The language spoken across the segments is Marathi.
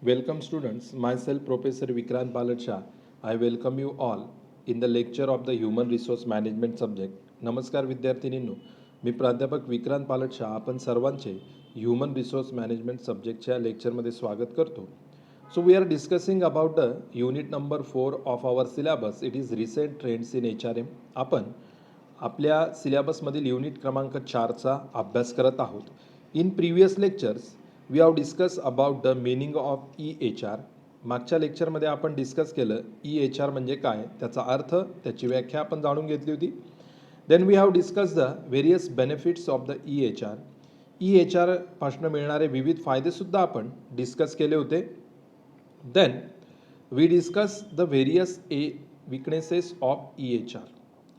Welcome students, myself Professor Vikrant Balat Shah. I welcome you all in the lecture of the Human Resource Management subject. नमस्कार विद्यार्थिनींनो, मी प्राध्यापक विक्रांत पालट शाह आपण सर्वांचे ह्युमन रिसोर्स मॅनेजमेंट सब्जेक्टच्या लेक्चरमध्ये स्वागत करतो. So we are discussing about the unit number 4 of our syllabus. It is recent trends in HRM. आपण आपल्या सिलेबसमधील युनिट क्रमांक 4चा अभ्यास करत आहोत. In previous lectures we have discuss about the meaning of EHR. मागच्या लेक्चरमध्ये आपण डिस्कस केलं EHR म्हणजे काय, त्याचा अर्थ, त्याची व्याख्या आपण जाणून घेतली होती. Then we have discuss the various benefits of the EHR. EHR पासून मिळणारे विविध फायदेसुद्धा आपण डिस्कस केले होते. Then we discuss the various weaknesses of EHR.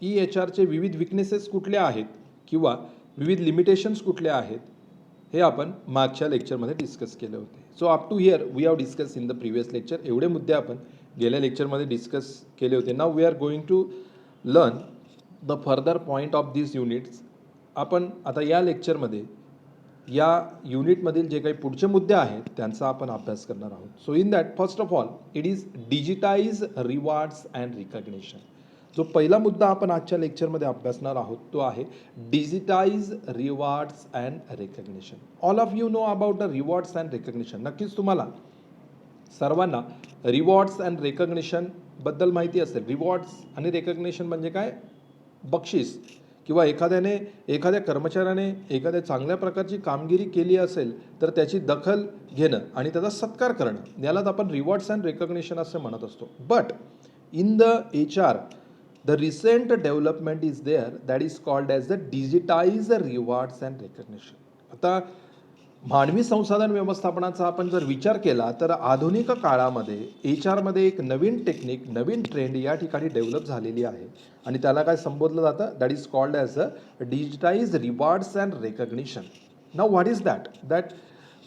EHRचे विविध विकनेसेस कुठले आहेत किंवा विविध लिमिटेशन्स कुठले आहेत हे आपण मागच्या लेक्चरमध्ये डिस्कस केले होते. So up to here we have discuss in the previous lecture. एवढे मुद्दे आपण गेल्या लेक्चरमध्ये डिस्कस केले होते. Now we are going to learn the further point of this units. आपण आता या लेक्चरमध्ये या युनिटमधील जे काही पुढचे मुद्दे आहेत त्यांचा आपण अभ्यास करणार आहोत. So in that first of all it is digitise rewards and recognition. जो पहिला मुद्दा आपण आजच्या लेक्चरमध्ये अभ्यासणार आहोत तो आहे digitise rewards and recognition. All of you know about the rewards and recognition. नक्कीच तुम्हाला सर्वांना रिवॉर्ड्स अँड रिकग्निशनबद्दल माहिती असेल. रिवॉर्ड्स आणि रिकग्निशन म्हणजे काय, बक्षीस किंवा एखाद्या कर्मचाऱ्याने एखाद्या चांगल्या प्रकारची कामगिरी केली असेल तर त्याची दखल घेणं आणि त्याचा सत्कार करणं यालाच आपण रिवॉर्ड्स अँड रिकग्निशन असं म्हणत असतो. But in the HR the recent development is there that is called as the digitized rewards and recognition. आता मानवी संसाधन व्यवस्थापनाचा आपण जर विचार केला तर आधुनिक काळामध्ये HR मध्ये एक नवीन टेक्निक, नवीन ट्रेंड या ठिकाणी डेव्हलप झालेली आहे आणि त्याला काय संबोधलं जातं, that is called as a digitise rewards and recognition. Now what is that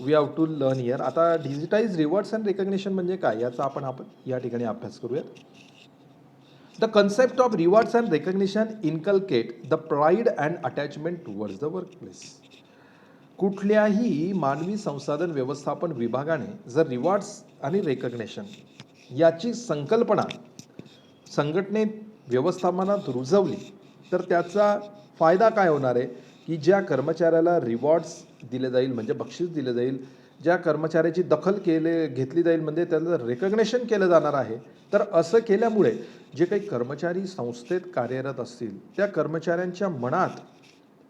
we have to learn here. आता डिजिटाइज रिवॉर्ड्स अँड रिकग्निशन म्हणजे काय याचा आपण या ठिकाणी अभ्यास करूयात. The concept of rewards and recognition inculcate the pride and attachment towards the workplace. कुठल्याही मानवी संसाधन व्यवस्थापन विभागाने जर रिवॉर्ड्स आणि रेकग्नेशन याची संकल्पना संघटनेत व्यवस्थापनात रुजवली तर त्याचा फायदा काय होणार आहे की ज्या कर्मचाऱ्याला रिवॉर्ड्स दिले जाईल म्हणजे बक्षीस दिले जाईल, ज्या कर्मचाऱ्याची दखल घेतली जाईल म्हणजे त्याचं रेकग्नेशन केलं जाणार आहे. तर असं केल्यामुळे जे काही कर्मचारी संस्थेत कार्यरत असतील त्या कर्मचाऱ्यांच्या मनात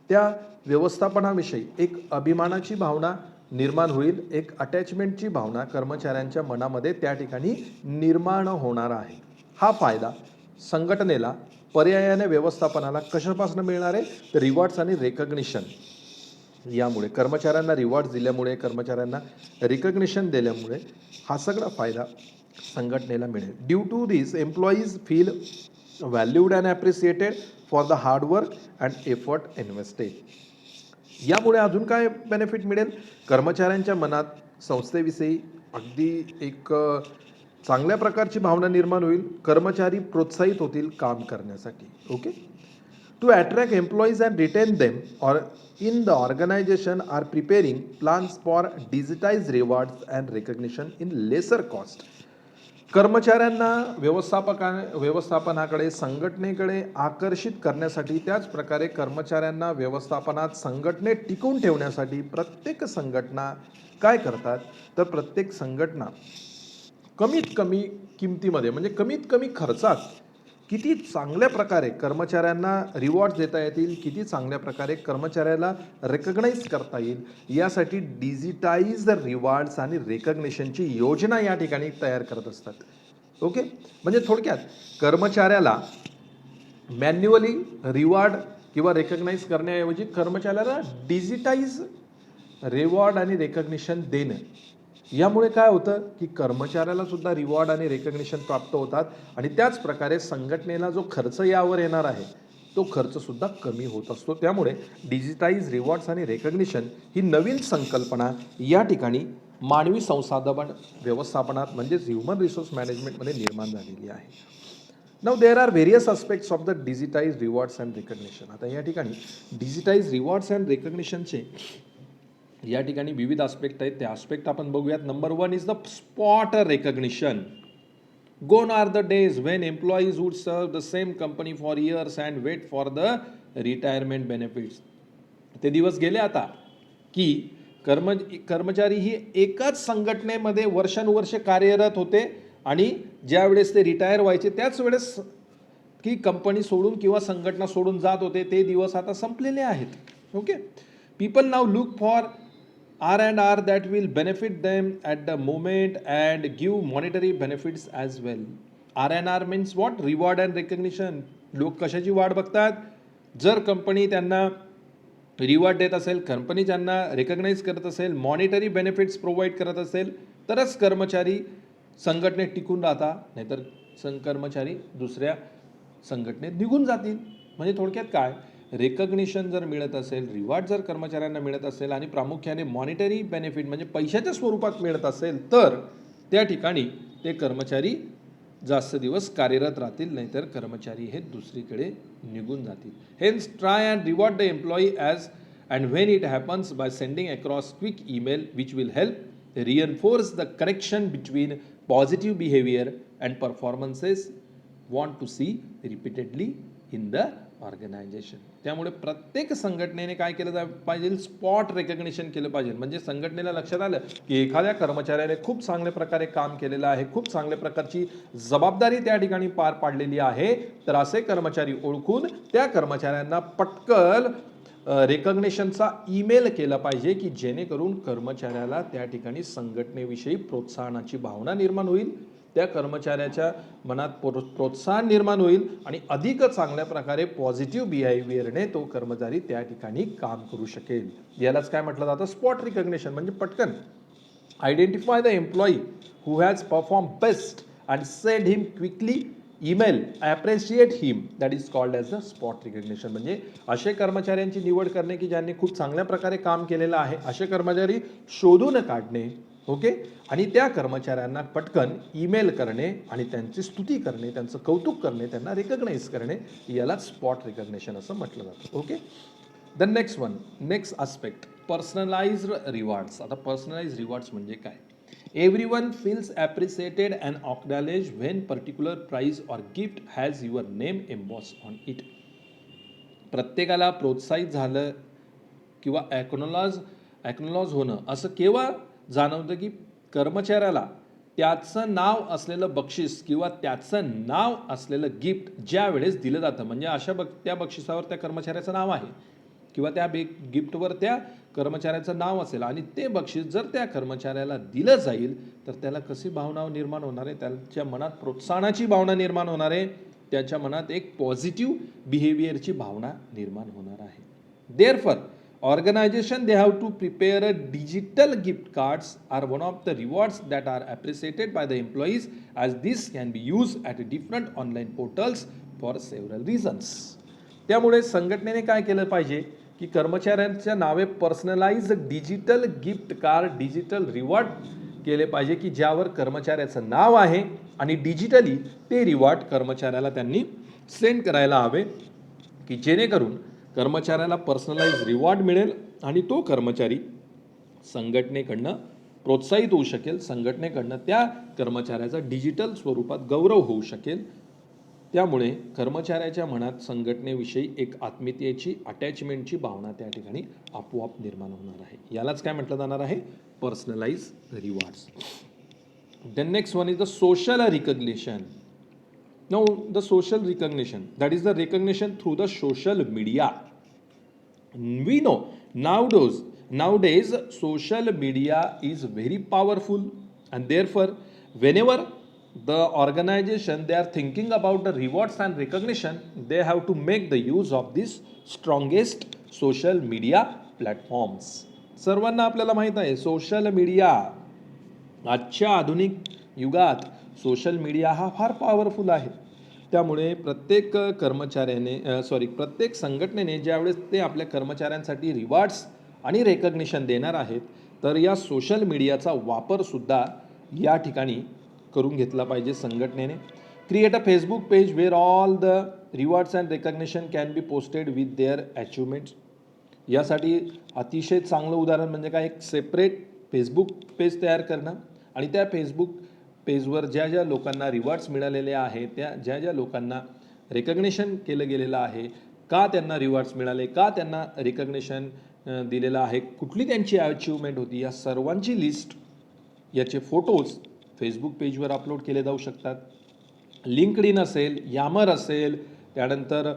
त्या व्यवस्थापनाविषयी एक अभिमानाची भावना निर्माण होईल, एक अटॅचमेंटची भावना कर्मचाऱ्यांच्या मनामध्ये त्या ठिकाणी निर्माण होणार आहे. हा फायदा संघटनेला पर्यायाने व्यवस्थापनाला कशापासून मिळणार आहे तर रिवॉर्ड्स आणि रेकग्निशन यामुळे, कर्मचाऱ्यांना रिवॉर्ड्स दिल्यामुळे, कर्मचाऱ्यांना रिकग्निशन दिल्यामुळे हा सगळा फायदा संघटनेला मिळेल. Due to this employees feel valued and appreciated for the hard work and effort invested. यामुळे अजून काय बेनिफिट मिळेल, कर्मचाऱ्यांच्या मनात संस्थेविषयी अगदी एक चांगल्या प्रकारची भावना निर्माण होईल, कर्मचारी प्रोत्साहित होतील काम करण्यासाठी. Okay. To attract employees and retain them or in the organization are preparing plans for digitized rewards and recognition in lesser cost. कर्मचाऱ्यांना व्यवस्थापनाकडे संघटनेकडे आकर्षित करण्यासाठी त्याच प्रकारे कर्मचाऱ्यांना व्यवस्थापनात संघटनेत टिकवून ठेवण्यासाठी प्रत्येक संघटना काय करतात तर प्रत्येक संघटना कमीत कमी किमतीमध्ये म्हणजे कमीत कमी खर्चात किती चांगल्या प्रकारे कर्मचाऱ्यांना रिवॉर्ड्स देता येतील, किती चांगल्या प्रकारे कर्मचाऱ्याला रेकग्नाइज करता येईल यासाठी डिजिटाइज रिवॉर्ड्स आणि रेकग्निशनची योजना या ठिकाणी तयार करत असतात. ओके. म्हणजे थोडक्यात कर्मचाऱ्याला मॅन्युअली रिवॉर्ड किंवा रेकग्नाइज करण्याऐवजी कर्मचाऱ्याला डिजिटाइज रिवॉर्ड आणि रेकग्निशन देणं यामुळे काय होतं की कर्मचाऱ्याला सुद्धा रिवॉर्ड आणि रेकग्निशन प्राप्त होतात आणि त्याच प्रकारे संघटनेला जो खर्च यावर येणार आहे तो खर्च सुद्धा कमी होत असतो. त्यामुळे डिजिटाइज रिवॉर्ड्स आणि रेकग्निशन ही नवीन संकल्पना या ठिकाणी मानवी संसाधन व्यवस्थापनात म्हणजेच ह्युमन रिसोर्स मॅनेजमेंटमध्ये निर्माण झालेली आहे. Now there are various aspects of the digitise rewards and recognition. आता या ठिकाणी डिजिटाइज रिवॉर्ड्स अँड रेकग्निशनचे या ठिकाणी विविध आस्पेक्ट आहेत, ते आस्पेक्ट आपण बघूयात. Number 1 is the spot recognition. Gone are the days when employees would serve the same company for years and wait for the retirement benefits. ते दिवस गेले आता की कर्मचारी ही एकाच संघटनेमध्ये वर्षानुवर्ष कार्यरत होते आणि ज्या वेळेस ते रिटायर व्हायचे त्याच वेळेस की कंपनी सोडून किंवा संघटना सोडून जात होते, ते दिवस आता संपलेले आहेत. Okay, people now look for R&R that will benefit them at the moment and give monetary benefits as well. R&R means what? Reward and recognition. लोक कशाची वाट बघतात? जर कंपनी त्यांना रिवॉर्ड देत असेल, कंपनी त्यांना रेकग्नाइज करत असेल, मॉनिटरी बेनिफिट्स प्रोव्हाइड करत असेल, तरच कर्मचारी संघटनेत टिकून राहतात, नाहीतर कर्मचारी दुसऱ्या संघटनेत निघून जातील. म्हणजे थोडक्यात काय, रेकग्निशन जर मिळत असेल, रिवॉर्ड जर कर्मचाऱ्यांना मिळत असेल आणि प्रामुख्याने मॉनिटरी बेनिफिट म्हणजे पैशाच्या स्वरूपात मिळत असेल, तर त्या ठिकाणी ते कर्मचारी जास्त दिवस कार्यरत राहतील, नाहीतर कर्मचारी हे दुसरीकडे निघून जातील. Hence try and reward the employee as and when it happens by sending across quick email which will help reinforce the connection between positive behaviour and performances want to see repeatedly in the organisation. त्यामुळे प्रत्येक संघटनेने काय केलं पाहिजे, स्पॉट रेकग्निशन केलं पाहिजे. म्हणजे संघटनेला लक्षात आलं की एखाद्या कर्मचाऱ्याने खूप चांगल्या प्रकारे काम केलेलं आहे, खूप चांगल्या प्रकारची जबाबदारी त्या ठिकाणी पार पाडलेली आहे, तर असे कर्मचारी ओळखून त्या कर्मचाऱ्यांना पटकन रेकग्निशनचा ईमेल केला पाहिजे की जेणेकरून कर्मचाऱ्याला त्या ठिकाणी संघटनेविषयी प्रोत्साहनाची भावना निर्माण होईल, त्या कर्मचाऱ्याच्या मनात प्रोत्साहन निर्माण होईल आणि अधिक चांगल्या प्रकारे पॉझिटिव्ह बिहेवियरने तो कर्मचारी त्या ठिकाणी काम करू शकेल. यालाच काय म्हटलं जातं, स्पॉट रिकग्निशन. म्हणजे पटकन identify the employee who has perform best and send him quickly email appreciate him, that is called as the spot recognition. म्हणजे असे कर्मचाऱ्यांची निवड करणे की ज्यांनी खूप चांगल्या प्रकारे काम केलेलं आहे, असे कर्मचारी शोधून काढणे. ओके, आणि त्या कर्मचाऱ्यांना पटकन ईमेल करणे आणि त्यांची स्तुती करणे, त्यांचं कौतुक करणे, त्यांना रिकग्नाइज करणे, याला स्पॉट रिकग्निशन असं म्हटलं जातं. Okay, the next aspect, personalised rewards. आता पर्सनलाइज्ड रिवॉर्ड्स म्हणजे काय? Everyone feels appreciated and acknowledge when particular prize or gift has your name embossed on it. प्रत्येकाला प्रोत्साहित झालं किंवा ॲक्नॉलॉज होणं असं केव्हा जाणवतं की कर्मचाऱ्याला त्याचं नाव असलेलं बक्षीस किंवा त्याचं नाव असलेलं गिफ्ट ज्या वेळेस दिलं जातं, म्हणजे त्या बक्षिसावर त्या कर्मचाऱ्याचं नाव आहे किंवा त्या गिफ्टवर त्या कर्मचाऱ्याचं नाव असेल आणि ते बक्षीस जर त्या कर्मचाऱ्याला दिलं जाईल, तर त्याला कशी भावना निर्माण होणार आहे, त्याच्या मनात प्रोत्साहनाची भावना निर्माण होणार आहे, त्याच्या मनात एक पॉझिटिव्ह बिहेवियरची भावना निर्माण होणार आहे. Therefore organization, they have to prepare a digital gift cards are one of the rewards that are appreciated by the employees, as this can be used at different online portals for several reasons. त्यामुळे संघटनेने काय केलं पाहिजे की कर्मचाऱ्यांच्या नावे personalised digital gift card, digital reward केले पाहिजे की ज्यावर कर्मचाऱ्याचं नाव आहे आणि डिजिटली ते रिवॉर्ड कर्मचाऱ्याला त्यांनी सेंड करायला हवे की जेणेकरून कर्मचाऱ्याला पर्सनलाइज रिवॉर्ड मिळेल आणि तो कर्मचारी संघटनेकडनं प्रोत्साहित होऊ शकेल, संघटनेकडनं त्या कर्मचाऱ्याचा डिजिटल स्वरूपात गौरव होऊ शकेल. त्यामुळे कर्मचाऱ्याच्या मनात संघटनेविषयी एक आत्मीयतेची, अटॅचमेंटची भावना त्या ठिकाणी आपोआप निर्माण होणार आहे. यालाच काय म्हटलं जाणार आहे, personalise rewards. The next one is the social recognition. Now, the social recognition, that is the recognition through the social media. We know nowadays social media is very powerful, and therefore whenever the organization they are thinking about the rewards and recognition, they have to make the use of this strongest social media platforms. सर्वांना आपल्याला माहित आहे सोशल मीडिया आजच्या आधुनिक युगात सोशल मीडिया हा फार पॉवरफुल आहे. त्यामुळे प्रत्येक प्रत्येक संघटनेने ज्यावेळेस ते आपल्या कर्मचाऱ्यांसाठी रिवॉर्ड्स आणि रेकग्निशन देणार आहेत, तर या सोशल मीडियाचा वापरसुद्धा या ठिकाणी करून घेतला पाहिजे संघटनेने. Create a Facebook page where all the rewards and recognition can be posted with their achievements. यासाठी अतिशय चांगलं उदाहरण म्हणजे काय, एक सेपरेट फेसबुक पेज तयार करणं आणि त्या फेसबुक पेजवर ज्या ज्या लोकांना रिवॉर्ड्स मिळालेले आहेत, त्या ज्या ज्या लोकांना रेकग्नेशन केलं गेलेलं आहे, का त्यांना रिवॉर्ड्स मिळाले, का त्यांना रिकग्नेशन दिलेलं आहे, कुठली त्यांची अचिव्हमेंट होती, या सर्वांची लिस्ट, याचे फोटोज फेसबुक पेजवर अपलोड केले जाऊ शकतात. लिंक्डइन असेल, यामर असेल, त्यानंतर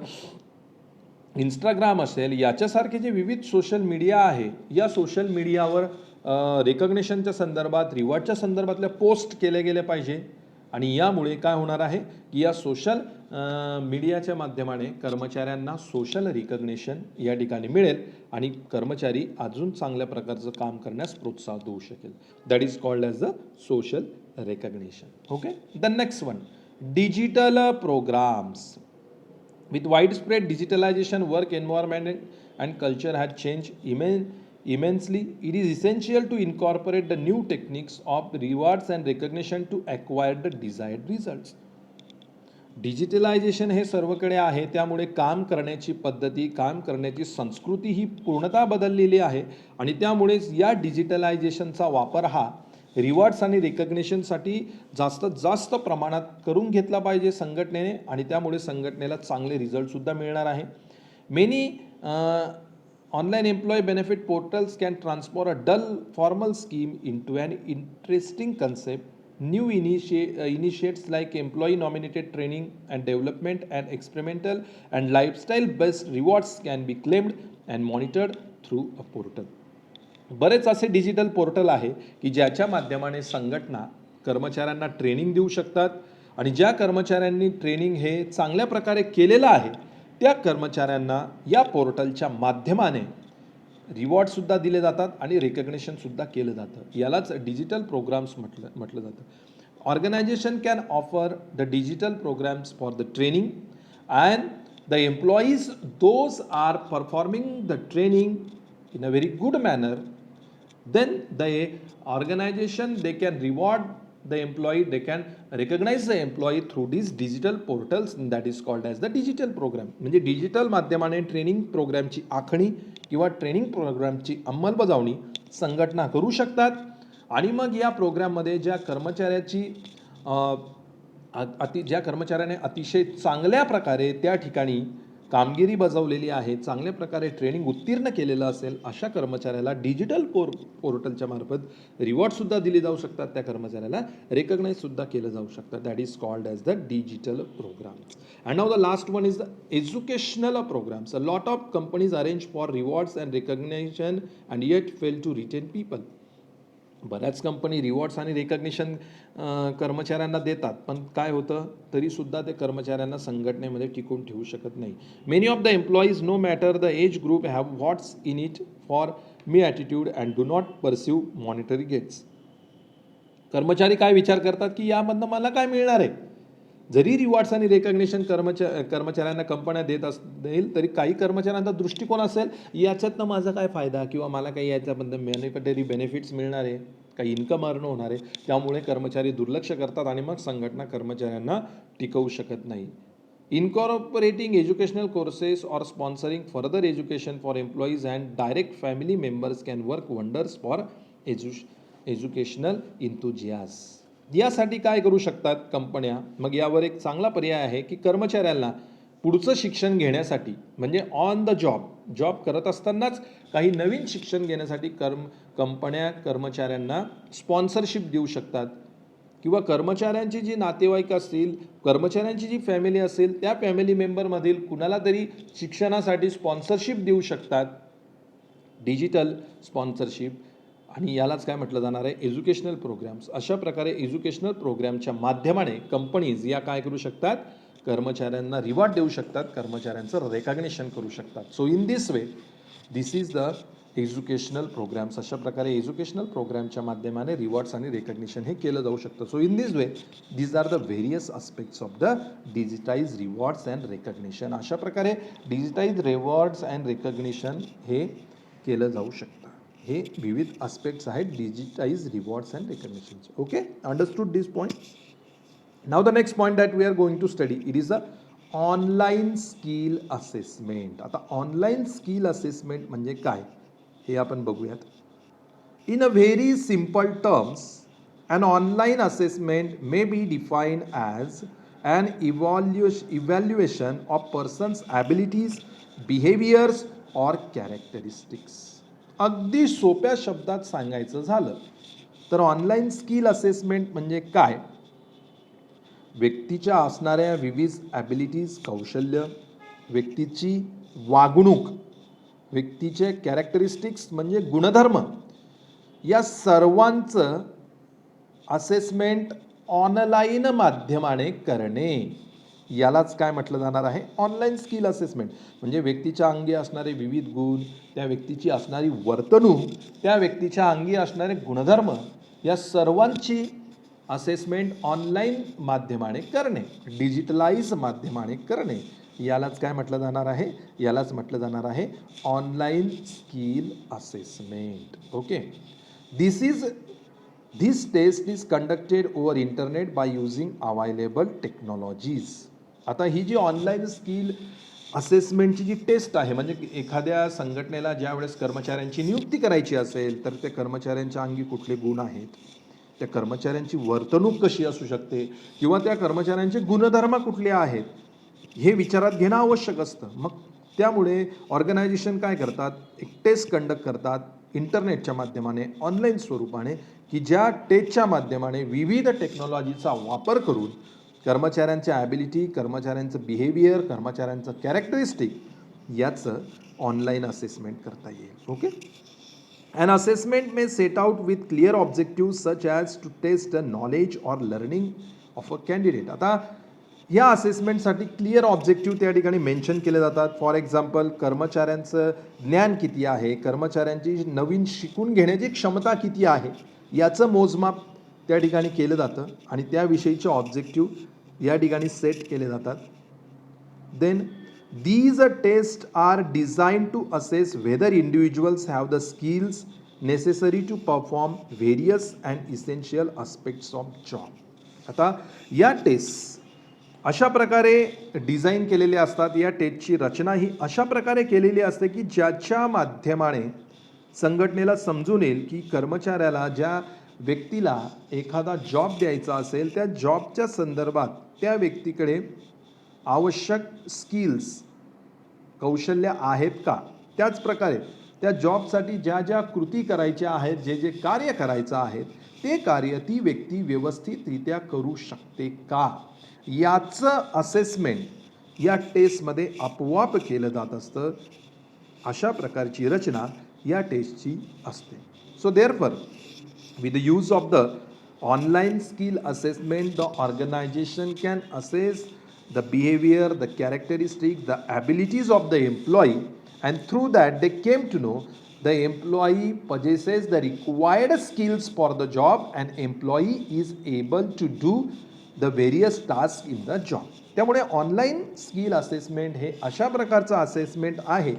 इंस्टाग्राम असेल, याच्यासारखे जे विविध सोशल मीडिया आहे, या सोशल मीडियावर रिकग्नेशनच्या संदर्भात, रिवॉर्डच्या संदर्भातल्या पोस्ट केले गेले पाहिजे. आणि यामुळे काय होणार आहे की या सोशल मीडियाच्या माध्यमाने कर्मचाऱ्यांना सोशल रिकग्नेशन या ठिकाणी मिळेल आणि कर्मचारी अजून चांगल्या प्रकारचं काम करण्यास प्रोत्साहन देऊ शकेल. That is called as the social recognition. Okay, the next one, digital programmes. With widespread digitalization, work environment and culture had changed immensely. It is essential to incorporate the new techniques of rewards and recognition to acquire the desired results. Digitalisation हे सर्वकडे आहे, त्यामुळे काम करण्याची पद्धती, काम करण्याची संस्कृती ही पूर्णतः बदललेली आहे आणि त्यामुळेच या डिजिटलायझेशनचा वापर हा रिवॉर्ड्स आणि रिकग्नेशनसाठी जास्तीत जास्त प्रमाणात करून घेतला पाहिजे संघटनेने आणि त्यामुळे संघटनेला चांगले रिझल्टसुद्धा मिळणार आहे. Many online employee benefit portals can transform a dull formal scheme into an interesting concept. New initiates like employee nominated training and development and experimental and lifestyle based rewards can be claimed and monitored through a portal. बरेच असे डिजिटल पोर्टल आहे की ज्याच्या माध्यमाने संघटना कर्मचाऱ्यांना ट्रेनिंग देऊ शकतात आणि ज्या कर्मचाऱ्यांनी ट्रेनिंग हे चांगल्या प्रकारे केलेलं आहे त्या कर्मचाऱ्यांना या पोर्टलच्या माध्यमाने रिवॉर्डसुद्धा दिले जातात आणि रिकग्नेशनसुद्धा केलं जातं. यालाच डिजिटल प्रोग्राम्स म्हटलं जातं. Organisation can offer the digital programmes for the training and the employees those are performing the training in a very good manner, then the organization, they can reward the employee, they can recognize the employee through these digital portals, and that is called as the digital program. म्हणजे डिजिटल माध्यमाने ट्रेनिंग प्रोग्रामची आखणी किंवा ट्रेनिंग प्रोग्रामची अंमलबजावणी संघटना करू शकतात आणि मग या प्रोग्राममध्ये ज्या कर्मचाऱ्याने अतिशय चांगल्या प्रकारे त्या ठिकाणी कामगिरी बजावलेली आहे, चांगल्या प्रकारे ट्रेनिंग उत्तीर्ण केलेलं असेल, अशा कर्मचाऱ्याला डिजिटल पोर्टलच्या मार्फत रिवॉर्डसुद्धा दिले जाऊ शकतात, त्या कर्मचाऱ्याला रिकग्नाइजसुद्धा केलं जाऊ शकतं. That is called as the digital programmes. And now the last one is the educational programmes. A lot of companies arrange for rewards and recognition and yet fail to retain people. बऱ्याच कंपनी रिवॉर्ड्स आणि रिकग्निशन कर्मचाऱ्यांना देतात, पण काय होतं तरीसुद्धा ते कर्मचाऱ्यांना संघटनेमध्ये टिकून ठेवू शकत नाही. Many of the employees no matter the age group have what's in it for me attitude and do not pursue monetary gates. कर्मचारी काय विचार करतात की यामधनं मला काय मिळणार आहे. जरी रिवॉर्ड्स आणि रिकग्नेशन कर्मचाऱ्यांना कंपन्या देत असतील तरी काही कर्मचाऱ्यांचा दृष्टिकोन असेल याच्यातनं माझा काय फायदा किंवा मला काही याच्याबद्दल मॅनिफेटरी बेनिफिट्स मिळणार आहे, काही इन्कम अर्न होणार आहे. त्यामुळे कर्मचारी दुर्लक्ष करतात आणि मग संघटना कर्मचाऱ्यांना टिकवू शकत नाही. Incorporating educational courses or sponsoring further education for employees and direct family members can work wonders for educational इन्थुजियास. यासाठी काय करू शकतात कंपन्या, मग यावर एक चांगला पर्याय आहे की कर्मचाऱ्यांना पुढचं शिक्षण घेण्यासाठी म्हणजे ऑन द जॉब करत असतानाच काही नवीन शिक्षण घेण्यासाठी कंपन्या कर्मचाऱ्यांना स्पॉन्सरशिप देऊ शकतात किंवा कर्मचाऱ्यांची जी नातेवाईक असतील, कर्मचाऱ्यांची जी फॅमिली असेल त्या फॅमिली मेंबरमधील कुणाला तरी शिक्षणासाठी स्पॉन्सरशिप देऊ शकतात, डिजिटल स्पॉन्सरशिप. आणि यालाच काय म्हटलं जाणार आहे, एज्युकेशनल प्रोग्राम्स. अशा प्रकारे एज्युकेशनल प्रोग्रामच्या माध्यमाने कंपनीज या काय करू शकतात, कर्मचाऱ्यांना रिवॉर्ड देऊ शकतात, कर्मचाऱ्यांचं रेकग्नेशन करू शकतात. So in this way this is the educational programmes. अशा प्रकारे एज्युकेशनल प्रोग्रामच्या माध्यमाने रिवॉर्ड्स आणि रेकग्निशन हे केलं जाऊ शकतं. So in this way these are the various aspects of the digitise rewards and recognition. अशा प्रकारे डिजिटाइज रिवॉर्ड्स अँड रेकग्निशन हे केलं जाऊ शकतं. हे विविध आस्पेक्ट्स आहेत डिजिटाइज रिवॉर्ड्स अँड रेकग्निशनचे. Okay, understood this point. Now the next point that we are going to study, it is the online skill assessment. आता ऑनलाईन स्किल असेसमेंट म्हणजे काय हे आपण बघूयात. In a very simple terms, an online assessment may be defined as an evaluation of person's abilities, behaviors or characteristics. अगदी सोप्या शब्दात सांगायचं झालं तर ऑनलाईन स्किल असेसमेंट म्हणजे काय? व्यक्तीच्या असणाऱ्या विविध ॲबिलिटीज, कौशल्य, व्यक्तीची वागणूक, व्यक्तीचे कॅरेक्टरिस्टिक्स म्हणजे गुणधर्म, या सर्वांचं असेसमेंट ऑनलाईन माध्यमाने करणे, यालाच काय म्हटलं जाणार आहे? Online skill assessment. म्हणजे व्यक्तीच्या अंगी असणारे विविध गुण, त्या व्यक्तीची असणारी वर्तणूक, त्या व्यक्तीच्या अंगी असणारे गुणधर्म, या सर्वांची असेसमेंट ऑनलाईन माध्यमाने करणे, डिजिटलाइज माध्यमाने करणे, यालाच काय म्हटलं जाणार आहे? यालाच म्हटलं जाणार आहे online skill assessment. Okay. This test is conducted over internet by using available technologies. आता ही जी ऑनलाईन स्किल असेसमेंटची जी टेस्ट आहे, म्हणजे एखाद्या संघटनेला ज्या वेळेस कर्मचाऱ्यांची नियुक्ती करायची असेल तर त्या कर्मचाऱ्यांच्या अंगी कुठले गुण आहेत, त्या कर्मचाऱ्यांची वर्तणूक कशी असू शकते, किंवा त्या कर्मचाऱ्यांचे गुणधर्म कुठले आहेत, हे विचारात घेणं आवश्यक असतं. मग त्यामुळे ऑर्गनायझेशन काय करतात? एक टेस्ट कंडक्ट करतात इंटरनेटच्या माध्यमाने, ऑनलाईन स्वरूपाने, की ज्या टेस्टच्या माध्यमाने विविध टेक्नॉलॉजीचा वापर करून कर्मचाऱ्यांच्या ॲबिलिटी, कर्मचाऱ्यांचं बिहेवियर, कर्मचाऱ्यांचं कॅरेक्टरिस्टिक याचं ऑनलाईन असेसमेंट करता येईल. Okay. An assessment may set out with clear objectives such as to test the knowledge or learning of a candidate. आता या असेसमेंटसाठी क्लिअर ऑब्जेक्टिव्ह त्या ठिकाणी मेन्शन केले जातात. फॉर एक्झाम्पल, कर्मचाऱ्यांचं ज्ञान किती आहे, कर्मचाऱ्यांची नवीन शिकून घेण्याची क्षमता किती आहे, याचं मोजमाप त्या ठिकाणी केलं जातं आणि त्याविषयीचे ऑब्जेक्टिव्ह या ठिकाणी सेट केले जातात. Then these tests are designed to assess whether individuals have the skills necessary to perform various and essential aspects of job. आता या टेस्ट अशा प्रकारे डिझाईन केलेले असतात, या टेस्टची रचना ही अशा प्रकारे केलेली असते की ज्याच्या माध्यमाने संघटनेला समजून येईल की कर्मचाऱ्याला, ज्या व्यक्तीला एखादा जॉब द्यायचा असेल, त्या जॉबच्या संदर्भात त्या व्यक्तीकडे आवश्यक स्किल्स, कौशल्य आहेत का, त्याच प्रकारे त्या जॉबसाठी ज्या ज्या कृती करायच्या आहेत, जे जे कार्य करायचं आहे, ते कार्य ती व्यक्ती व्यवस्थितरित्या करू शकते का, याचं असेसमेंट या टेस्टमध्ये आपोआप केलं जात असतं. अशा प्रकारची रचना या टेस्टची असते. So therefore, with the use of the online skill assessment, the organization can assess the behavior, the characteristics, the abilities of the employee, and through that they came to know the employee possesses the required skills for the job and employee is able to do the various tasks in the job. त्यामुळे ऑनलाईन स्किल असेसमेंट हे अशा प्रकारचं असेसमेंट आहे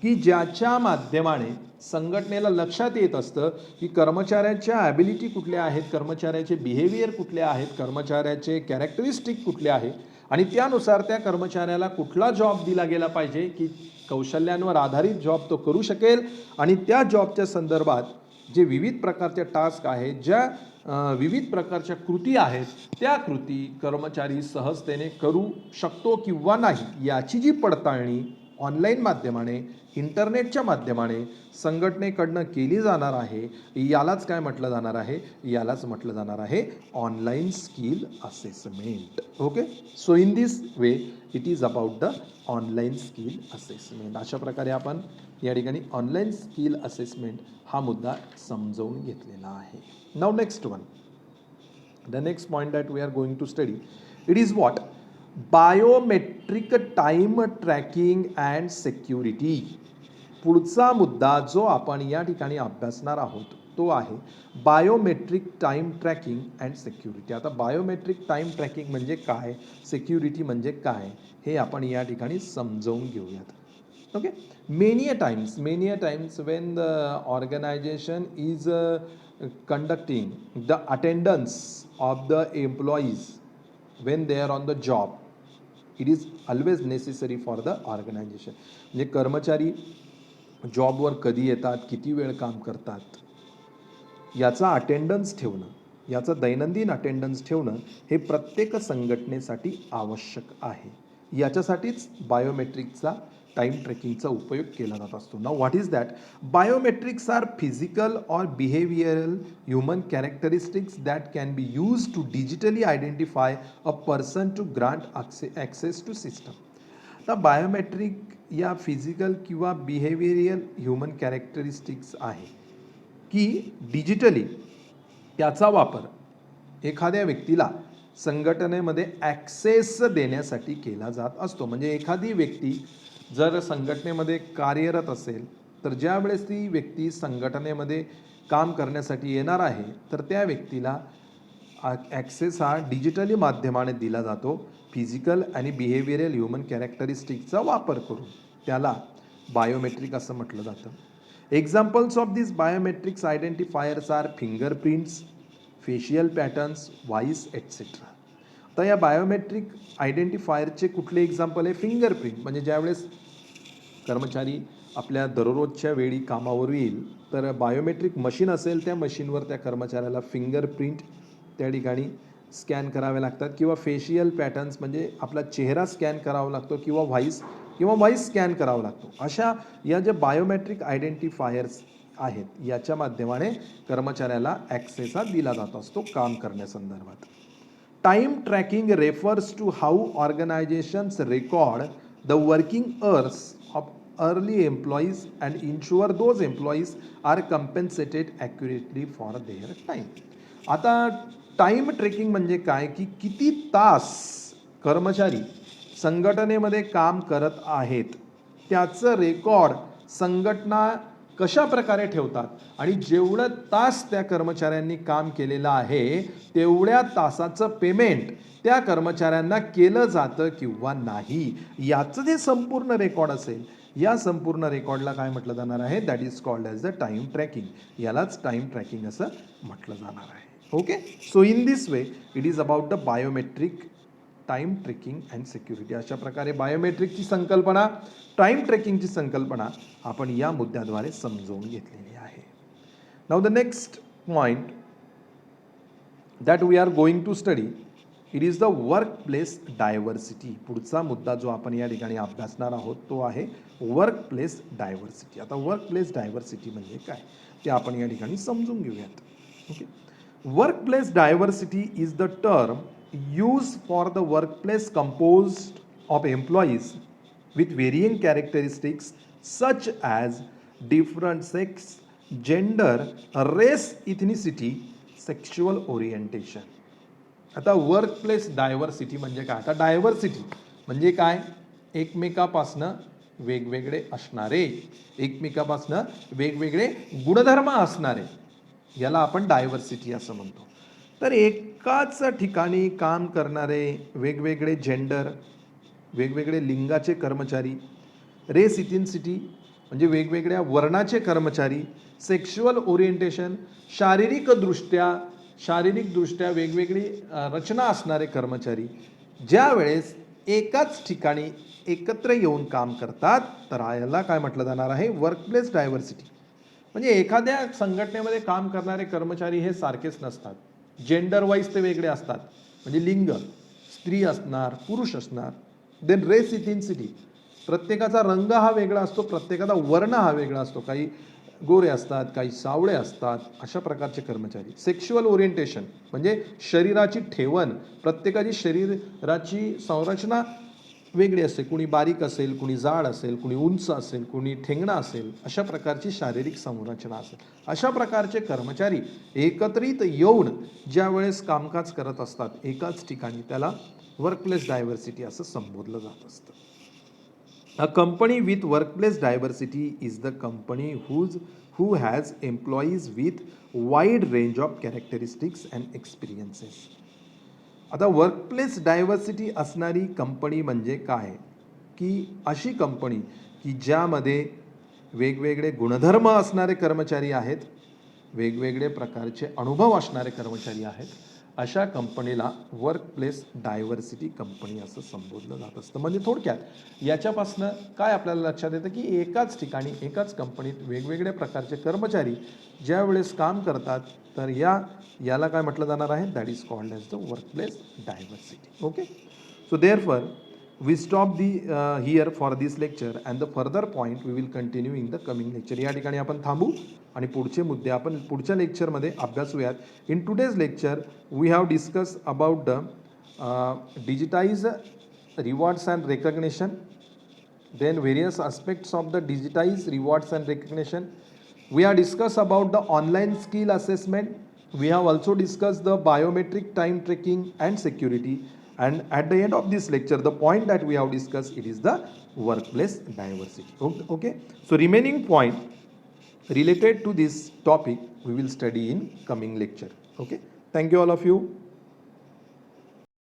की ज्याच्या माध्यमाने संघटनेला लक्षात येत असतं की कर्मचाऱ्याच्या ॲबिलिटी कुठल्या आहेत, कर्मचाऱ्याचे बिहेवियर कुठले आहेत, कर्मचाऱ्याचे कॅरेक्टरिस्टिक कुठले आहे, आणि त्यानुसार त्या कर्मचाऱ्याला कुठला जॉब दिला गेला पाहिजे की कौशल्यांवर आधारित जॉब तो करू शकेल, आणि त्या जॉबच्या संदर्भात जे विविध प्रकारच्या टास्क आहेत, ज्या विविध प्रकारच्या कृती आहेत, त्या कृती कर्मचारी सहजतेने करू शकतो किंवा नाही, याची जी पडताळणी ऑनलाईन माध्यमाने, इंटरनेटच्या माध्यमाने संघटनेकडनं केली जाणार आहे, यालाच काय म्हटलं जाणार आहे? यालाच म्हटलं जाणार आहे online skill assessment. Okay. So in this way it is about the online skill assessment. अशा प्रकारे आपण या ठिकाणी ऑनलाईन स्किल असेसमेंट हा मुद्दा समजावून घेतलेला आहे. Now next one, the next point that we are going to study, it is what? Biometric time tracking and security. पुढचा मुद्दा जो आपण या ठिकाणी अभ्यासणार आहोत तो आहे biometric time tracking and security. आता बायोमेट्रिक टाइम ट्रॅकिंग म्हणजे काय, सिक्युरिटी म्हणजे काय, हे आपण या ठिकाणी समजावून घेऊयात. Okay. Many a times when the organization is conducting the attendance of the employees when they are on the job, it is always necessary for the organisation. म्हणजे कर्मचारी जॉबवर कधी येतात, किती वेळ काम करतात, याचा अटेंडन्स ठेवणं, याचा दैनंदिन अटेंडन्स ठेवणं हे प्रत्येक संघटनेसाठी आवश्यक आहे. याच्यासाठीच बायोमेट्रिकचा टाईम ट्रेकिंगचा उपयोग केला जात असतो. Now what is that? Biometrics are physical or behavioural human characteristics that can be use to digitally identify a person to grant access to system. आता बायोमेट्रिक या फिजिकल किंवा बिहेवियरल ह्युमन कॅरेक्टरिस्टिक्स आहे की डिजिटली त्याचा वापर एखाद्या व्यक्तीला संघटनेमध्ये ॲक्सेस देण्यासाठी केला जात असतो. म्हणजे एखादी व्यक्ती जर संघटनेमध्ये कार्यरत असेल तर ज्या वेळेस ती व्यक्ती संघटनेमध्ये काम करण्यासाठी येणार आहे तर त्या व्यक्तीला ॲक्सेस हा डिजिटली माध्यमाने दिला जातो. फिजिकल आणि बिहेवियरल ह्युमन कॅरेक्टरिस्टिकचा वापर करून त्याला बायोमेट्रिक असं म्हटलं जातं. Examples of this biometrics identifiers are fingerprints, facial patterns, voice etcetera. तर या बायोमेट्रिक आयडेंटिफायरचे कुठले एक्झाम्पल आहे? फिंगरप्रिंट. म्हणजे ज्यावेळेस कर्मचारी आपल्या दररोजच्या वेळी कामावर येईल तर बायोमेट्रिक मशीन असेल, त्या मशीनवर त्या कर्मचाऱ्याला फिंगरप्रिंट त्या ठिकाणी स्कॅन करावे लागतात. किंवा फेशियल पॅटर्न्स म्हणजे आपला चेहरा स्कॅन करावा लागतो किंवा व्हॉइस स्कॅन करावा लागतो. अशा या ज्या बायोमेट्रिक आयडेंटिफायर्स आहेत याच्या माध्यमाने कर्मचाऱ्याला ॲक्सेस हा दिला जात असतो काम करण्यासंदर्भात. Time tracking refers to how organisations record the working hours of early employees and ensure those employees are compensated accurately for their time. आता टाईम ट्रेकिंग म्हणजे काय की किती तास कर्मचारी संघटनेमध्ये काम करत आहेत त्याचं रेकॉर्ड संघटना कशा प्रकारे ठेवतात आणि जेवढं तास त्या कर्मचाऱ्यांनी काम केलेलं आहे तेवढ्या तासाचं पेमेंट त्या कर्मचाऱ्यांना केलं जातं किंवा नाही, याचं जे संपूर्ण रेकॉर्ड असेल या संपूर्ण रेकॉर्डला काय म्हटलं जाणार आहे? That is called as the time tracking. यालाच टाईम ट्रॅकिंग असं म्हटलं जाणार आहे. Okay, so in this way it is about the biometric time tracking and security. अशा प्रकारे बायोमेट्रिकची संकल्पना, टाईम ट्रेकिंगची संकल्पना आपण या मुद्द्याद्वारे समजून घेतलेली आहे. Now the next point that we are going to study it is the workplace diversity. पुढचा मुद्दा जो आपण या ठिकाणी अभ्यासणार आहोत तो आहे वर्क प्लेस डायव्हर्सिटी. आता वर्क प्लेस डायव्हर्सिटी म्हणजे काय ते आपण या ठिकाणी समजून घेऊयात. Okay, workplace diversity is the term used for the workplace composed of employees with varying characteristics such as different sex, gender, race, ethnicity, sexual orientation. आता वर्कप्लेस डायव्हर्सिटी म्हणजे काय? आता डायव्हर्सिटी म्हणजे काय? एकमेकापासनं वेगवेगळे असणारे, एकमेकापासनं वेगवेगळे गुणधर्म असणारे, याला आपण डायव्हर्सिटी असं म्हणतो. तर एकाच ठिकाणी काम करणारे वेगवेगळे जेंडर, वेगवेगळे लिंगाचे कर्मचारी, रेस इथिनिसिटी म्हणजे वेगवेगळ्या वर्णाचे कर्मचारी, सेक्शुअल ओरिएंटेशन शारीरिकदृष्ट्या वेगवेगळी रचना असणारे कर्मचारी ज्या वेळेस एकाच ठिकाणी एकत्र येऊन काम करतात तर याला काय म्हटलं जाणार आहे? Workplace diversity. म्हणजे एखाद्या संघटनेमध्ये काम करणारे कर्मचारी हे सारखेच नसतात, जेंडर वाईज ते वेगळे असतात. म्हणजे लिंग, स्त्री असणार, पुरुष असणार. देन रेस इथिनिसिटी, प्रत्येकाचा रंग हा वेगळा असतो, प्रत्येकाचा वर्ण हा वेगळा असतो. काही गोरे असतात, काही सावळे असतात, अशा प्रकारचे कर्मचारी. सेक्शुअल ओरिएंटेशन म्हणजे शरीराची ठेवण, प्रत्येकाची शरीराची संरचना वेगळी असते. कुणी बारीक असेल, कुणी जाड असेल, कुणी उंच असेल, कुणी ठेंगणा असेल, अशा प्रकारची शारीरिक संरचना असेल. अशा प्रकारचे कर्मचारी एकत्रित येऊन ज्या वेळेस कामकाज करत असतात एकाच ठिकाणी त्याला वर्कप्लेस डायव्हर्सिटी असं संबोधलं जात असतं. A company with workplace diversity is the company who has employees with wide range of characteristics and experiences. आता वर्कप्लेस डायव्हर्सिटी असणारी कंपनी म्हणजे काय? की अशी कंपनी की ज्यामध्ये वेगवेगळे गुणधर्म असणारे कर्मचारी आहेत, वेगवेगळे प्रकारचे अनुभव असणारे कर्मचारी आहेत अशा कंपनीला वर्क प्लेस डायव्हर्सिटी कंपनी असं संबोधलं जात असतं. म्हणजे थोडक्यात याच्यापासनं काय आपल्याला लक्षात येतं की एकाच ठिकाणी एकाच कंपनीत वेगवेगळ्या प्रकारचे कर्मचारी ज्या वेळेस काम करतात तर याला काय म्हटलं जाणार आहे, that is called as the workplace diversity. Okay, so therefore we stop the here for this lecture and the further point we will continue in the coming lecture. या ठिकाणी आपण थांबू आणि पुढचे मुद्दे आपण पुढच्या लेक्चरमध्ये अभ्यासूयात. In today's lecture we have discuss about the digitise rewards and recognition, then various aspects of the digitized rewards and recognition. We have discussed about the online skill assessment. We have also discussed the biometric time tracking and security. And at the end of this lecture, the point that we have discussed, it is the workplace diversity. Okay. So remaining point related to this topic, we will study in coming lecture. Okay. Thank you all of you.